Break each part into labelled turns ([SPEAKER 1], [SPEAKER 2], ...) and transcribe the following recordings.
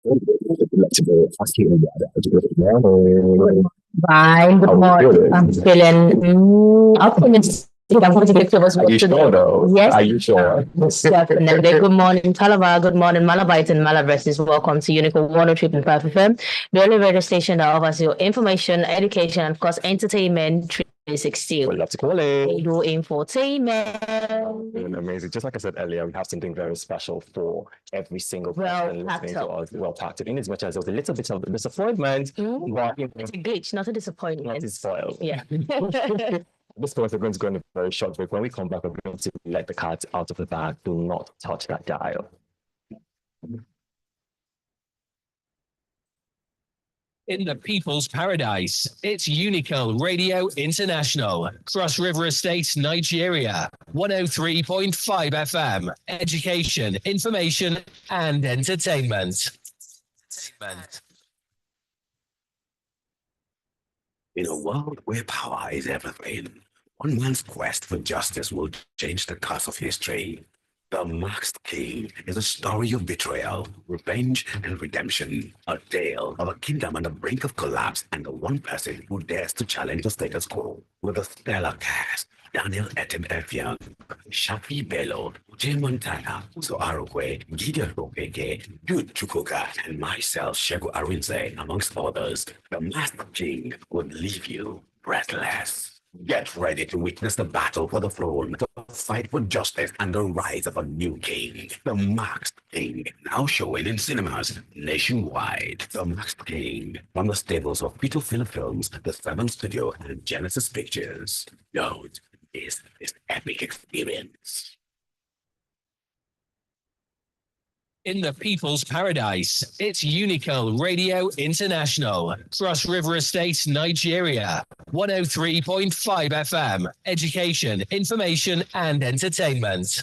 [SPEAKER 1] Fine. Good morning. I'm feeling optimistic. I'm going to get to us. Are you sure though? Yes. Are you sure? Definitely. Good morning, Calabar. Good morning, Malabites and Malabresses. Welcome to Unico 103.5 FM, the only radio station that offers you information, education, and of course, entertainment. 360. We love to call it. We do infotainment. Amazing. Just like I said earlier, we have something very special for every single person listening to us. Well packed in as much as there was a little bit of disappointment, but it's a glitch, not a disappointment. Not spoiled. Yeah. This point, we're going to go on a very short break. When we come back, we're going to let the cat out of the bag. Do not touch that dial.
[SPEAKER 2] In the People's Paradise, it's Unico Radio International, Cross River Estates, Nigeria, 103.5 FM, education, information, and entertainment.
[SPEAKER 3] In a world where power is everything, one man's quest for justice will change the course of history. The Masked King is a story of betrayal, revenge, and redemption. A tale of a kingdom on the brink of collapse and the one person who dares to challenge the status quo. With a stellar cast, Daniel Etim Effiong, Shafi Bello, Jay Montana, Uzo Arokwe, Gideon Okeke, Jude Chukoka, and myself, Shego Arinze, amongst others, the Masked King would leave you breathless. Get ready to witness the battle for the throne, the fight for justice, and the rise of a new king. The Masked King, now showing in cinemas nationwide. The Masked King, from the stables of Peter Films, The Seven Studio, and Genesis Pictures. Don't miss this epic experience.
[SPEAKER 2] In the People's Paradise, it's Unico Radio International, Cross River Estates, Nigeria, 103.5 FM, education, information, and entertainment.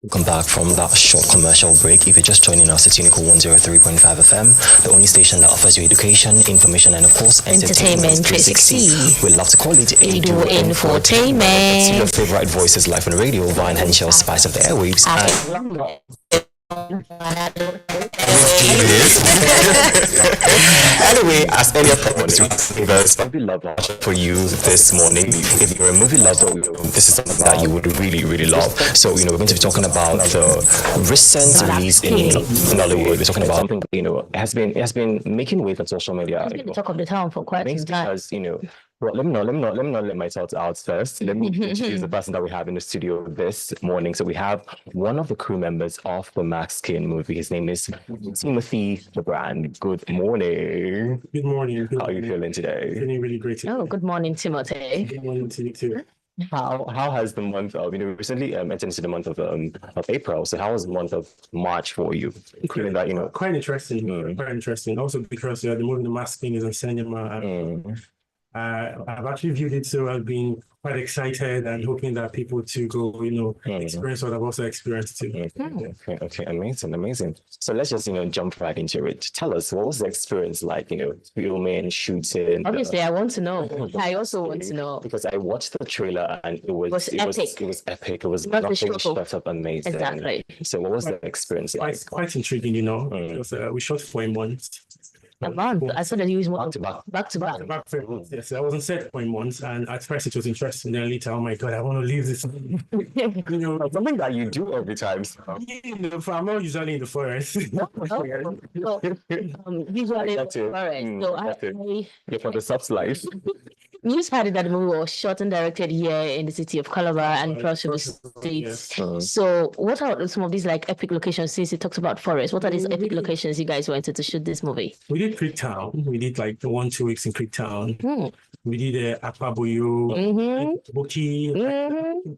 [SPEAKER 4] Welcome back from that short commercial break. If you're just joining us, it's Unico 103.5 FM, the only station that offers you education, information, and of course, entertainment 360. We love to call it Edu Infotainment. It's your favorite voices live on radio via Henshaw Spice of the Airwaves. Anyway, as any of us, movie lover for you this morning. If you're a movie lover, this is something that you would really, really love. So, we're going to be talking about the recent release in Nollywood. We're talking about something, it has been making waves on social media.
[SPEAKER 1] It's been the talk of the town for quite some time.
[SPEAKER 4] Because, well, let me not let my thoughts out first. Let me introduce the person that we have in the studio this morning. So we have one of the crew members of the Max King movie. His name is Timothy the Brand. Good morning.
[SPEAKER 5] Good morning.
[SPEAKER 4] How are you feeling today?
[SPEAKER 5] Feeling really great today.
[SPEAKER 1] Oh, good morning, Timothy.
[SPEAKER 5] Good morning to you too.
[SPEAKER 4] How has the month of recently entered into the month of April? So how was the month of March for you? Including that,
[SPEAKER 5] quite interesting. Quite interesting. Also because the movie The Mask King is on cinema. I've actually viewed it, so I've been quite excited and hoping that people to go, experience what I've also experienced too.
[SPEAKER 4] Okay, amazing. So let's just, jump right into it. Tell us, what was the experience like, filming, shooting?
[SPEAKER 1] Obviously, I want to know. I also want to know.
[SPEAKER 4] Because I watched the trailer and it was epic. It was epic. It was nothing short of amazing.
[SPEAKER 1] Exactly.
[SPEAKER 4] So what was the experience like?
[SPEAKER 5] It's quite intriguing, because we shot for a month.
[SPEAKER 1] A month. I saw that you use
[SPEAKER 4] back to back.
[SPEAKER 5] Yes, I wasn't set for months, and at first it was interesting. Then later, oh my god, I want to leave this.
[SPEAKER 4] Something that you do every time. So.
[SPEAKER 5] I'm not usually in the forest.
[SPEAKER 1] Usually in the forest.
[SPEAKER 4] You're for the soft life.
[SPEAKER 1] News had it that the movie was shot and directed here in the city of Calabar and Cross River States. Yes. So, what are some of these epic locations? Since you talked about forest, what are these epic locations you guys wanted to shoot this movie?
[SPEAKER 5] We did Creektown. We did 1-2 weeks in Creektown. We did Akpabuyo, Boki,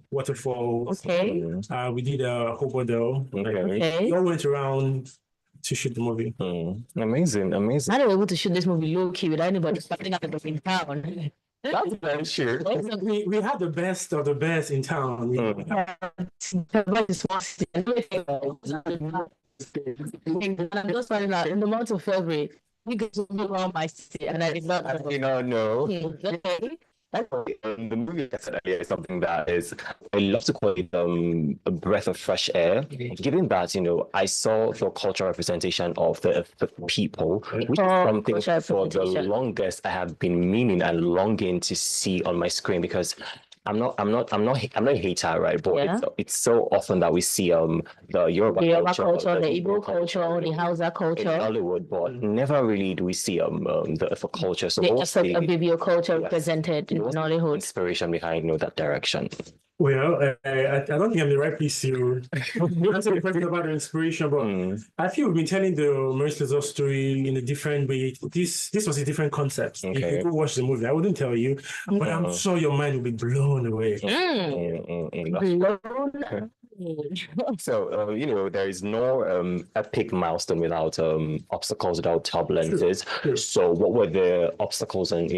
[SPEAKER 5] Waterfall.
[SPEAKER 1] Okay.
[SPEAKER 5] We did Hobodel.
[SPEAKER 1] Okay.
[SPEAKER 5] We all went around to shoot the movie.
[SPEAKER 4] Amazing.
[SPEAKER 1] How are we able to shoot this movie low key without anybody fighting up in town?
[SPEAKER 4] That's very sure.
[SPEAKER 5] We had the best of the best in town.
[SPEAKER 1] And I'm just finding out in the month of February, you get to move around my city, and I did not.
[SPEAKER 4] I did not know.
[SPEAKER 1] Okay.
[SPEAKER 4] The movie, like I said earlier, is something that is, I love to call it a breath of fresh air. Given that, I saw the cultural representation of the people, which is something for the longest I have been meaning and longing to see on my screen, because I'm not a hater, right? But it's so often that we see the Yoruba culture,
[SPEAKER 1] the Igbo culture, the Hausa culture
[SPEAKER 4] in Hollywood, but never really do we see the culture. So
[SPEAKER 1] the Ibibio culture represented in Nollywood.
[SPEAKER 4] Inspiration behind that direction.
[SPEAKER 5] Well, I don't think I'm the right place to answer the question about the inspiration, but I feel we've been telling the Maurice Lazar story in a different way. This was a different concept. If you go watch the movie, I wouldn't tell you, but I'm sure your mind will be blown away.
[SPEAKER 1] Blown.
[SPEAKER 4] So, there is no epic milestone without obstacles, without turbulences. So what were the obstacles and,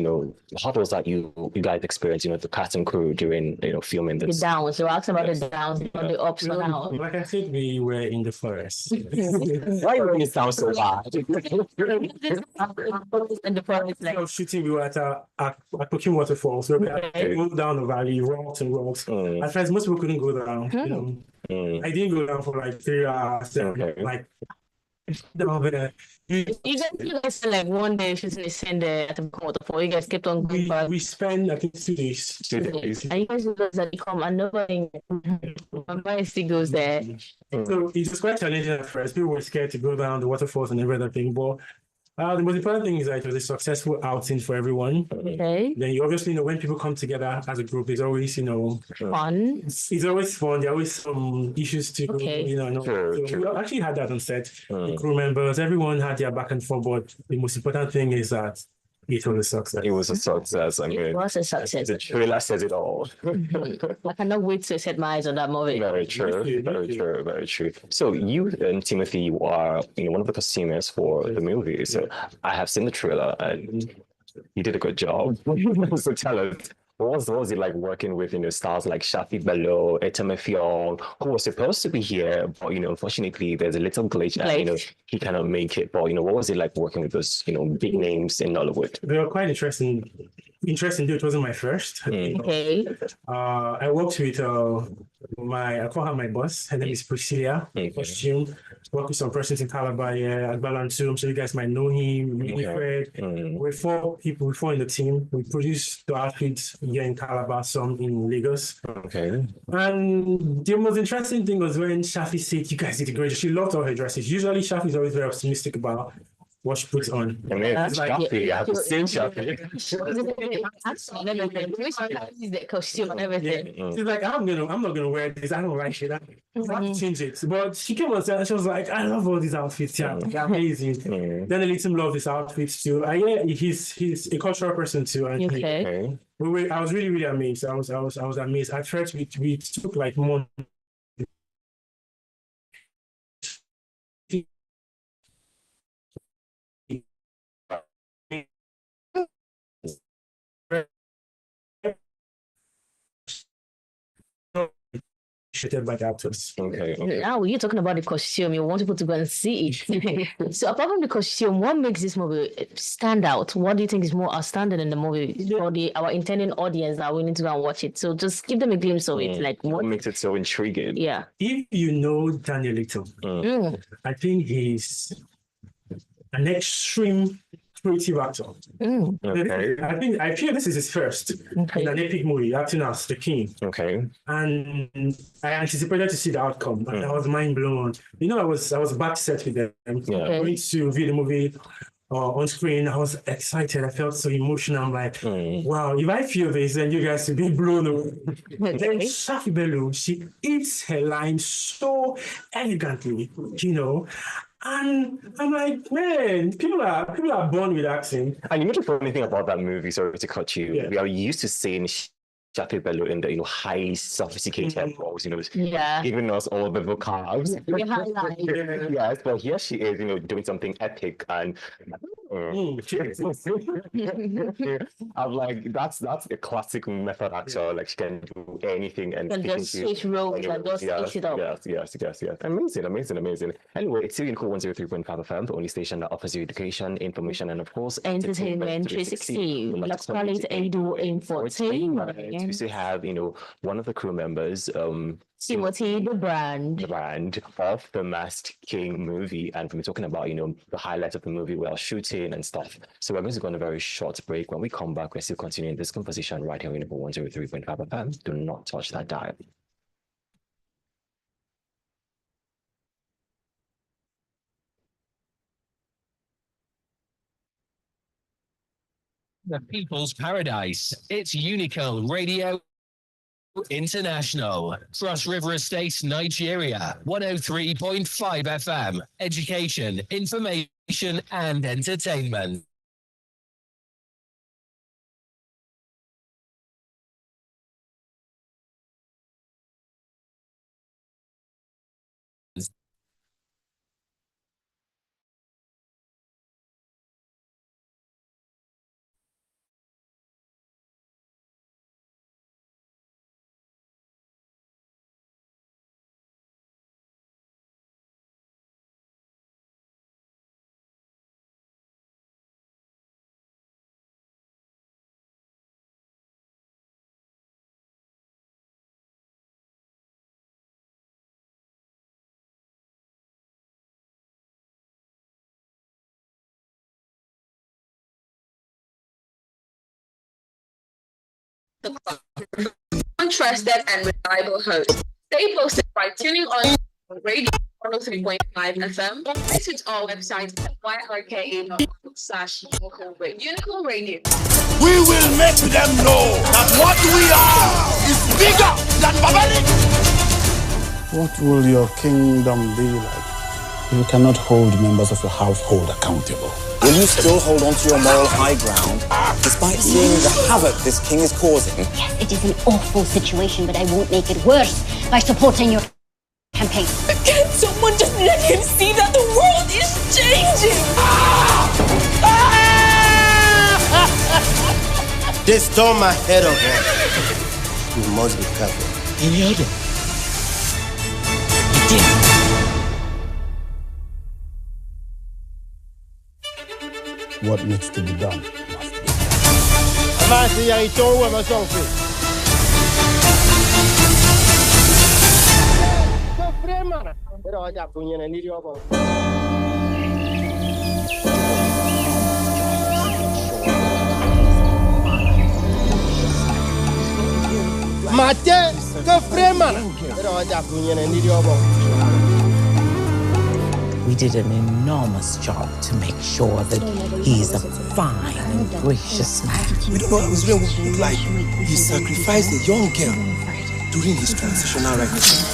[SPEAKER 4] hurdles that you guys experienced, the cast and crew during, filming this?
[SPEAKER 1] The downs. So ask about the downs, not the ups and downs.
[SPEAKER 5] Like I said, we were in the forest.
[SPEAKER 4] Why do you sound so bad?
[SPEAKER 1] In the forest,
[SPEAKER 5] like shooting, we were at Effiong waterfall. So we moved down the valley, rocks and rocks. At first, most people couldn't go down. I didn't go down for like 3 hours. Like,
[SPEAKER 1] you guys like one day shooting the same day at the waterfall. You guys kept on going back.
[SPEAKER 5] We spent, I think, 2 days.
[SPEAKER 4] 2 days.
[SPEAKER 1] And you guys that come and nobody still goes there.
[SPEAKER 5] So it was quite challenging at first. People were scared to go down the waterfalls and everything, but the most important thing is that it was a successful outing for everyone.
[SPEAKER 1] Okay.
[SPEAKER 5] Then you obviously know when people come together as a group, it's always,
[SPEAKER 1] fun.
[SPEAKER 5] It's always fun. There are always some issues to we actually had that on set. The crew members, everyone had their back and forth, but the most important thing is that it was a success.
[SPEAKER 4] It was a success. I mean,
[SPEAKER 1] it was a success.
[SPEAKER 4] The trailer says it all.
[SPEAKER 1] I cannot wait to set my eyes on that movie.
[SPEAKER 4] Very true. Very true. Very true. So you and Timothy, you are one of the costumers for the movie. So I have seen the trailer and you did a good job. So tell us, what was it like working with stars like Shafi Bello, Etim, Effiong, who was supposed to be here, but unfortunately there's a little glitch that he cannot make it. But what was it like working with those big names in Hollywood?
[SPEAKER 5] They were quite interesting. Though it wasn't my first.
[SPEAKER 1] Okay.
[SPEAKER 5] I worked with I call her my boss. Her name is Priscilla. Costume. Worked with some persons in Calabar at Balantu. So you guys might know him. We're 4 people. We're 4 in the team. We produced the outfits here in Calabar, some in Lagos.
[SPEAKER 4] Okay.
[SPEAKER 5] And the most interesting thing was when Shafi said, "You guys did a great job." She loved all her dresses. Usually, Shafi is always very optimistic about what she puts on.
[SPEAKER 4] I mean, Shafi, I have seen Shafi.
[SPEAKER 1] The costume and everything.
[SPEAKER 5] She's like, I'm not gonna wear this. I don't like it. I have to change it. But she came on set and she was like, I love all these outfits. Yeah, they're amazing. Then I let him love his outfits too. He's a cultural person too. And I was really, really amazed. I was amazed. At first, we took like more. By the actors.
[SPEAKER 4] Okay.
[SPEAKER 1] Now you're talking about the costume. You want people to go and see it. So apart from the costume, what makes this movie stand out? What do you think is more outstanding in the movie for our intending audience that we need to go and watch it? So just give them a glimpse of it. Like
[SPEAKER 4] what makes it so intriguing?
[SPEAKER 1] Yeah.
[SPEAKER 5] If you know Daniel Little, I think he's an extreme creative actor.
[SPEAKER 4] Okay.
[SPEAKER 5] I feel this is his first in an epic movie, acting as the king.
[SPEAKER 4] Okay.
[SPEAKER 5] And I anticipated to see the outcome, and I was mind blown. I was back set with them. Going to view the movie on screen. I was excited. I felt so emotional. I'm like, wow, if I feel this, then you guys will be blown away. Then Shafi Bello, she eats her line so elegantly, And I'm like, man, people are born with acting.
[SPEAKER 4] And you know the funny thing about that movie, sorry to cut you, we are used to seeing Shafi Bello in the highly sophisticated roles, giving us all the vocabs. Yes, but here she is, doing something epic, and I'm like, that's a classic method actor. Like she can do anything and
[SPEAKER 1] And just switch roles and just switch it up.
[SPEAKER 4] Yes. Amazing. Anyway, it's Unico 103.5 FM, the only station that offers you education, information, and of course,
[SPEAKER 1] Entertainment 360. Let's call it Edu Infotainment.
[SPEAKER 4] We still have, one of the crew members,
[SPEAKER 1] Timothy, the brand
[SPEAKER 4] of the Masked King movie, and we're talking about the highlights of the movie while shooting and stuff. So we're going to go on a very short break. When we come back, we're still continuing this conversation right here on 103.5 FM. Do not touch that dial.
[SPEAKER 2] The People's Paradise. It's Unico Radio International. Cross River Estates, Nigeria. 103.5 FM. Education, information, and entertainment.
[SPEAKER 6] Trusted and reliable host. Stay posted by tuning on Radio 103.5 FM. Visit our website at yrka.com/Unico Radio.
[SPEAKER 7] We will make them know that what we are is bigger than Babylon.
[SPEAKER 8] What will your kingdom be like? You cannot hold members of your household accountable.
[SPEAKER 9] Will you still hold on to your moral high ground, despite seeing the havoc this king is causing?
[SPEAKER 10] Yes, it is an awful situation, but I won't make it worse by supporting your campaign.
[SPEAKER 11] Can someone just let him see that the world is changing?
[SPEAKER 7] They stole my head of it. You must be careful.
[SPEAKER 8] What needs to be done must be
[SPEAKER 12] We did an enormous job to make sure that he's a fine and gracious man.
[SPEAKER 7] We don't know what his real would look like. He sacrificed a young girl during his transitional rites.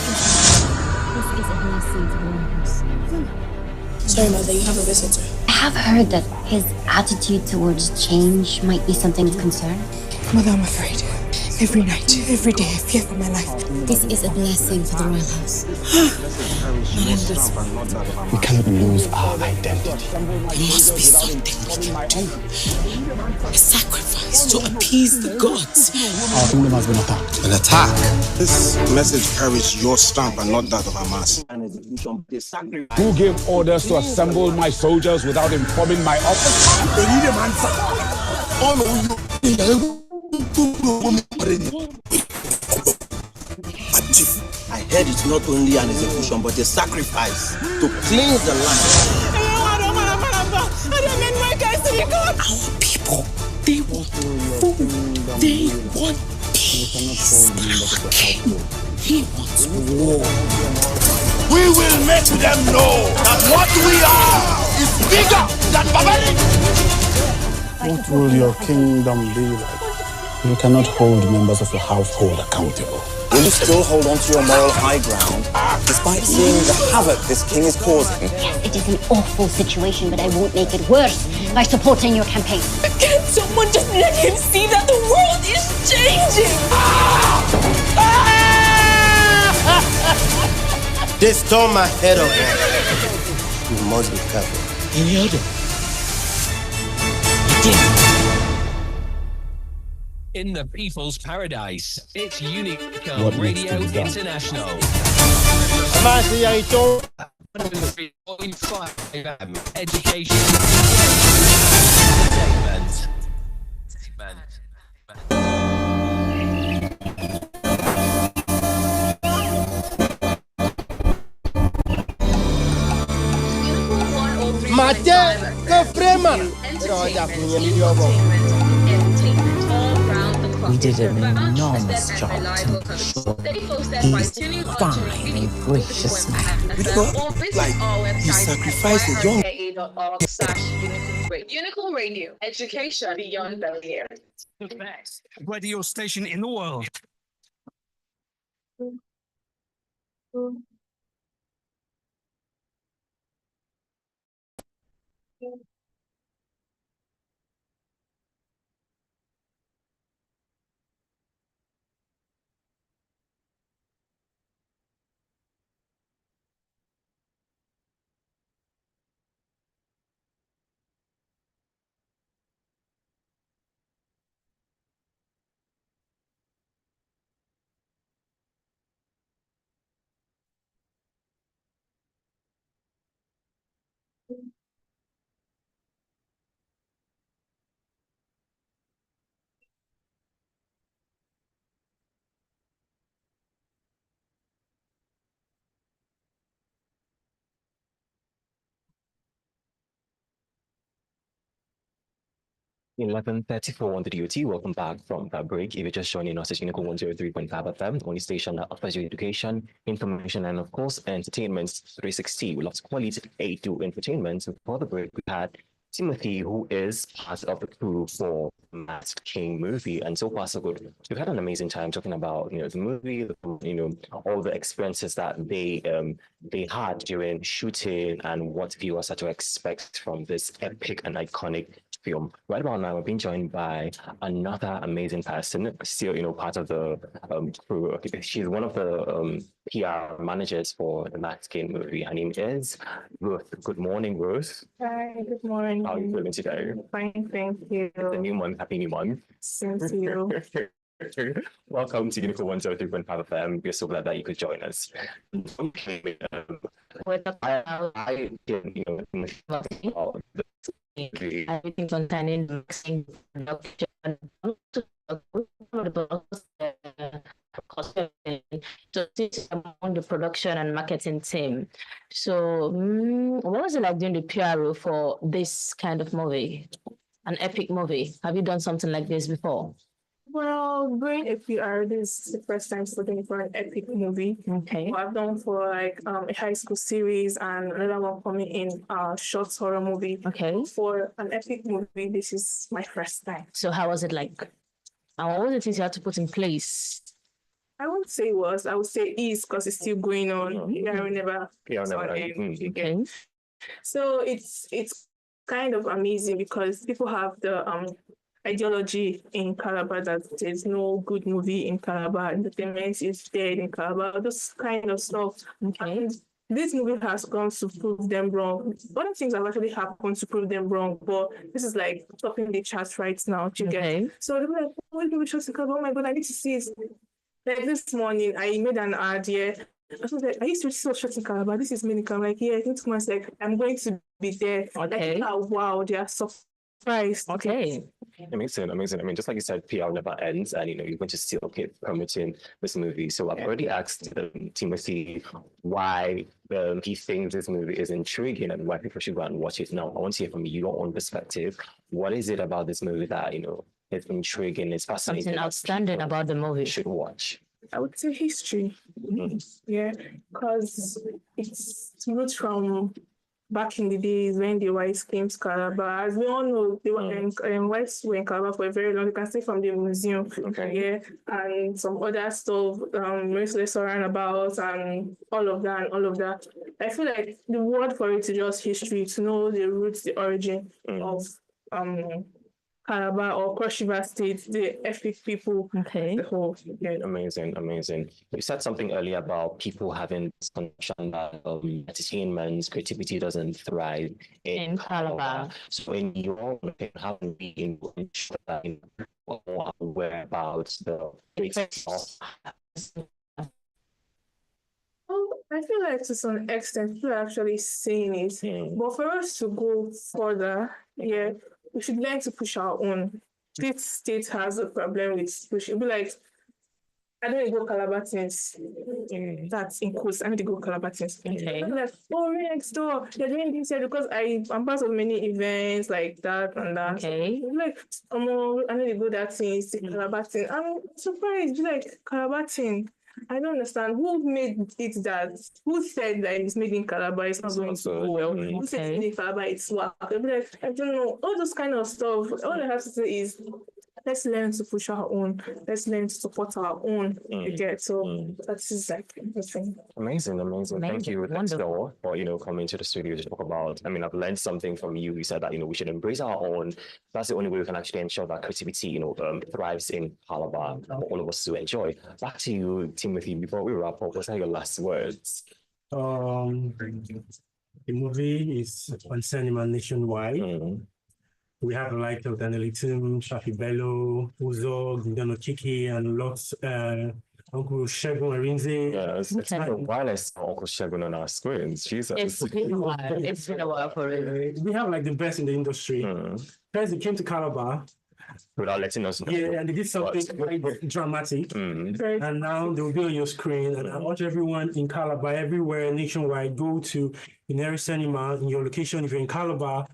[SPEAKER 11] Sorry, Mother, you have a visitor.
[SPEAKER 10] I have heard that his attitude towards change might be something of concern.
[SPEAKER 11] Mother, I'm afraid. Every night, every day, I fear for my life.
[SPEAKER 10] This is a blessing for the royal house.
[SPEAKER 8] We cannot lose our identity.
[SPEAKER 11] There must be something we can do. A sacrifice to appease the gods.
[SPEAKER 8] Our kingdom has been attacked.
[SPEAKER 7] An attack? This message carries your stamp and not that of Hamas.
[SPEAKER 13] Who gave orders to assemble my soldiers without informing my office?
[SPEAKER 7] I heard it's not only an execution but a sacrifice to cleanse the land.
[SPEAKER 11] Our people, they want food. They want peace. Our king, he wants war.
[SPEAKER 7] We will make them know that what we are is bigger than Babylon.
[SPEAKER 8] What will your kingdom be like? You cannot hold members of your household accountable.
[SPEAKER 9] Will you still hold on to your moral high ground, despite seeing the havoc this king is causing?
[SPEAKER 10] Yes, it is an awful situation, but I won't make it worse by supporting your campaign.
[SPEAKER 11] Can someone just let him see that the world is changing?
[SPEAKER 7] They stole my head of it. You must be careful.
[SPEAKER 2] In the people's paradise, it's Unico
[SPEAKER 8] What needs
[SPEAKER 2] Radio
[SPEAKER 8] to be done?
[SPEAKER 2] International. 103.5 FM, education, entertainment.
[SPEAKER 6] Mate,
[SPEAKER 12] We did an enormous job to make sure he's fine and gracious man.
[SPEAKER 6] You sacrificed the young. Unical Radio, education beyond barrier.
[SPEAKER 2] The best radio station in the world.
[SPEAKER 4] (11:34) on the DOT. Welcome back from that break. If you're just joining us, it's Unico 103.5 FM, the only station that offers you education, information, and of course, entertainment 360. We love quality A2 entertainment. Before the break, we had Timothy, who is part of the crew for Masked King movie, and so far so good. We've had an amazing time talking about the movie, all the experiences that they had during shooting and what viewers are to expect from this epic and iconic film. Right about now, we're being joined by another amazing person, still part of the crew. She's one of the PR managers for the Masked King movie. Her name is Ruth. Good morning, Ruth.
[SPEAKER 14] Hi, good morning.
[SPEAKER 4] How are you feeling today?
[SPEAKER 14] Fine, thank you.
[SPEAKER 4] It's a new month. Happy new month.
[SPEAKER 14] Same to you.
[SPEAKER 4] Welcome to Unico 103.5 FM. We're so glad that you could join us. Okay, I
[SPEAKER 1] everything concerning the mixing production to sit among the production and marketing team. So what was it like doing the PRO for this kind of movie? An epic movie. Have you done something like this before?
[SPEAKER 14] Well, doing a PR, this is the first time studying for an epic movie.
[SPEAKER 1] Okay.
[SPEAKER 14] What I've done for like a high school series and another one coming in short horror movie.
[SPEAKER 1] Okay.
[SPEAKER 14] For an epic movie, this is my first time.
[SPEAKER 1] So how was it like? And what were the things you had to put in place?
[SPEAKER 14] I won't say was, I would say is because it's still going on. Yeah, we never.
[SPEAKER 1] Okay.
[SPEAKER 14] So it's kind of amazing because people have the ideology in Calabar that there's no good movie in Calabar, entertainment is dead in Calabar, this kind of stuff.
[SPEAKER 1] Okay.
[SPEAKER 14] And this movie has gone to prove them wrong. Other things have actually happened to prove them wrong, but this is like topping the charts right now.
[SPEAKER 1] Okay.
[SPEAKER 14] So they're like, what movie shows in Calabar? Oh my God, I need to see it. Like this morning, I made an ad, I was like, I used to see shots in Calabar. This is Minica. I'm like, yeah, I think to myself, I'm going to be there.
[SPEAKER 1] Okay.
[SPEAKER 14] Like, oh, wow, they are surprised.
[SPEAKER 1] Okay.
[SPEAKER 4] Amazing. I mean, just like you said, PR never ends, and you're going to still keep promoting this movie. So I've already asked Timothy why he thinks this movie is intriguing and why people should go and watch it. Now, I want to hear from you, your own perspective. What is it about this movie that is intriguing, is fascinating?
[SPEAKER 1] Something outstanding about the movie.
[SPEAKER 4] Should watch.
[SPEAKER 14] I would say history. Yeah, because it's roots from back in the days when the whites came to Calabar. As we all know, they were whites were in Calabar for a very long. You can see from the museum, yeah, and some other stuff, merciless around about, and all of that. I feel like the word for it is just history, to know the roots, the origin of Calabar or Cross River State, the Effiong people,
[SPEAKER 1] Okay.
[SPEAKER 14] the whole. Yeah.
[SPEAKER 4] Amazing, amazing. You said something earlier about people having this connection that entertainment, creativity doesn't thrive in
[SPEAKER 1] Calabar.
[SPEAKER 4] So, in your opinion, how can we ensure that more aware about the creativity of
[SPEAKER 14] Oh, I feel like to some extent people are actually saying it. But for us to go further, yeah, we should learn to push our own. This state has a problem with push. It'll be like, I don't need to go Calabar things. That's in quotes. I need to go Calabar things.
[SPEAKER 1] Okay.
[SPEAKER 14] I'm like, oh, right next door. They're doing this here because I'm part of many events like that and that.
[SPEAKER 1] Okay.
[SPEAKER 14] I'm like, I need to go that thing, see Calabar thing. I'm surprised. Be like, Calabar thing. I don't understand who made it that. Who said that it's made in Calabar? It's not going to go well. Who said it's made in Calabar? It's work. I'll be like, I don't know. All those kind of stuff. All I have to say is, let's learn to push our own. Let's learn to support our own. So that's just like interesting.
[SPEAKER 4] Amazing. Thank you, Dexter, for coming to the studio to talk about. I mean, I've learned something from you. You said that we should embrace our own. That's the only way we can actually ensure that creativity thrives in Calabar for all of us to enjoy. Back to you, Timothy. Before we wrap up, what's your last words?
[SPEAKER 5] The movie is on cinema nationwide. We have the likes of Daniel Etim, Shafi Bello, Uzo, Gindano Kiki, and lots. Uncle Shegun Arinze.
[SPEAKER 4] Yes, it's been a while I saw Uncle Shegun on our screens. Jesus.
[SPEAKER 1] It's been a while. It's been a while for it.
[SPEAKER 5] We have like the best in the industry. First, they came to Calabar.
[SPEAKER 4] Without letting us know.
[SPEAKER 5] Yeah, and they did something quite dramatic. And now they'll be on your screen. And I urge everyone in Calabar, everywhere nationwide, go to Ineri Cinema in your location if you're in Calabar.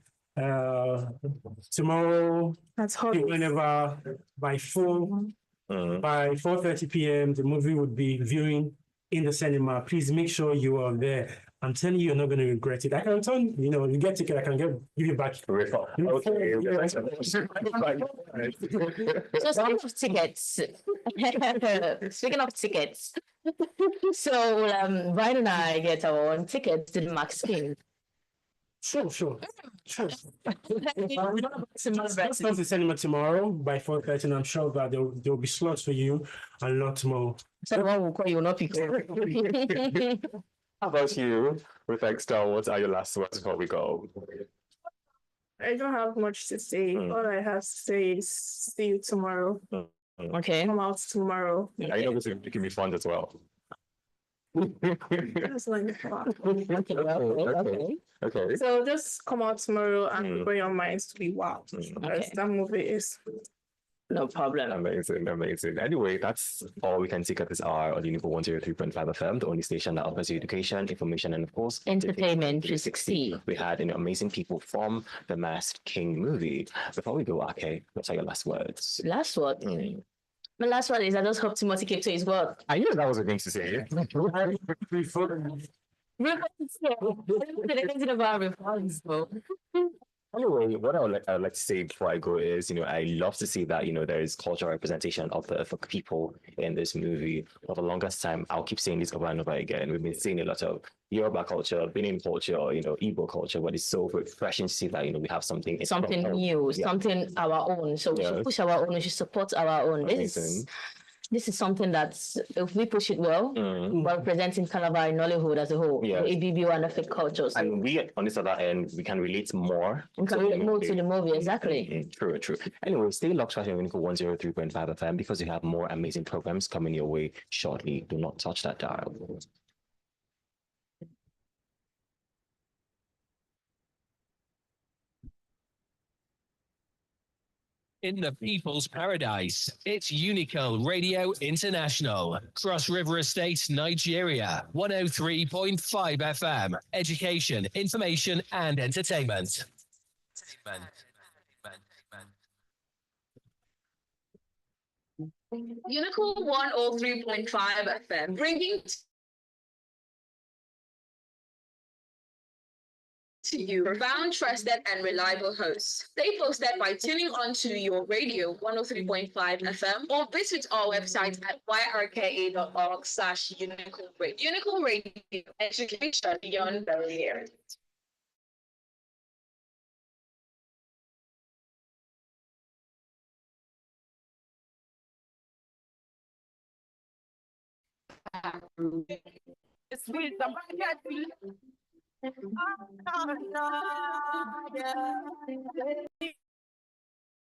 [SPEAKER 5] Tomorrow,
[SPEAKER 14] that's hot.
[SPEAKER 5] Whenever by 4:30 p.m. the movie would be viewing in the cinema. Please make sure you are there. I'm telling you, you're not going to regret it. I can turn, you get ticket. I can give you back.
[SPEAKER 1] So speaking of tickets, so Ryan and I get our own tickets to the Max King.
[SPEAKER 5] Sure. Let's go to cinema tomorrow by 4:30, and I'm sure that there will be slots for you and lots more.
[SPEAKER 1] Someone will call you, not pick.
[SPEAKER 4] How about you, Dexter? What are your last words before we go?
[SPEAKER 14] I don't have much to say. All I have to say is see you tomorrow.
[SPEAKER 1] Okay.
[SPEAKER 14] Come out tomorrow.
[SPEAKER 4] I know this is making me fun as well.
[SPEAKER 14] That's like fun.
[SPEAKER 4] Okay.
[SPEAKER 14] So just come out tomorrow and prepare your minds to be wow. That movie is.
[SPEAKER 1] No problem.
[SPEAKER 4] Amazing. Anyway, that's all we can take at this hour on Unico 103.5 FM, the only station that offers you education, information, and of course,
[SPEAKER 1] entertainment 360.
[SPEAKER 4] We had amazing people from the Masked King movie. Before we go, okay, what's your last words?
[SPEAKER 1] Last word? My last word is I just hope Timothy keeps to his word.
[SPEAKER 4] I knew that was a thing to say. Anyway, what I would like to say before I go is, I love to see that, there is cultural representation of the people in this movie. For the longest time, I'll keep saying this over and over again. We've been seeing a lot of Yoruba culture, Benin culture, Igbo culture, but it's so refreshing to see that, we have something
[SPEAKER 1] new, something our own. So we should push our own, we should support our own. This is something that, if we push it well, we're representing Calabar in Nollywood as a whole, ABBO and Efik cultures.
[SPEAKER 4] And we, on this other end, we can relate more.
[SPEAKER 1] We can relate more to the movie, exactly.
[SPEAKER 4] True. Anyway, stay locked right here on 103.5 FM because we have more amazing programs coming your way shortly. Do not touch that dial.
[SPEAKER 2] In the people's paradise, it's Unico Radio International, Cross River Estate, Nigeria, 103.5 FM, education, information, and entertainment.
[SPEAKER 6] Unico 103.5 FM, bringing to you profound, trusted, and reliable hosts. Stay posted by tuning on to your radio 103.5 FM or visit our website at yrka.org/Unico Radio. Unico Radio, education beyond barriers.
[SPEAKER 15] It's sweet, I'm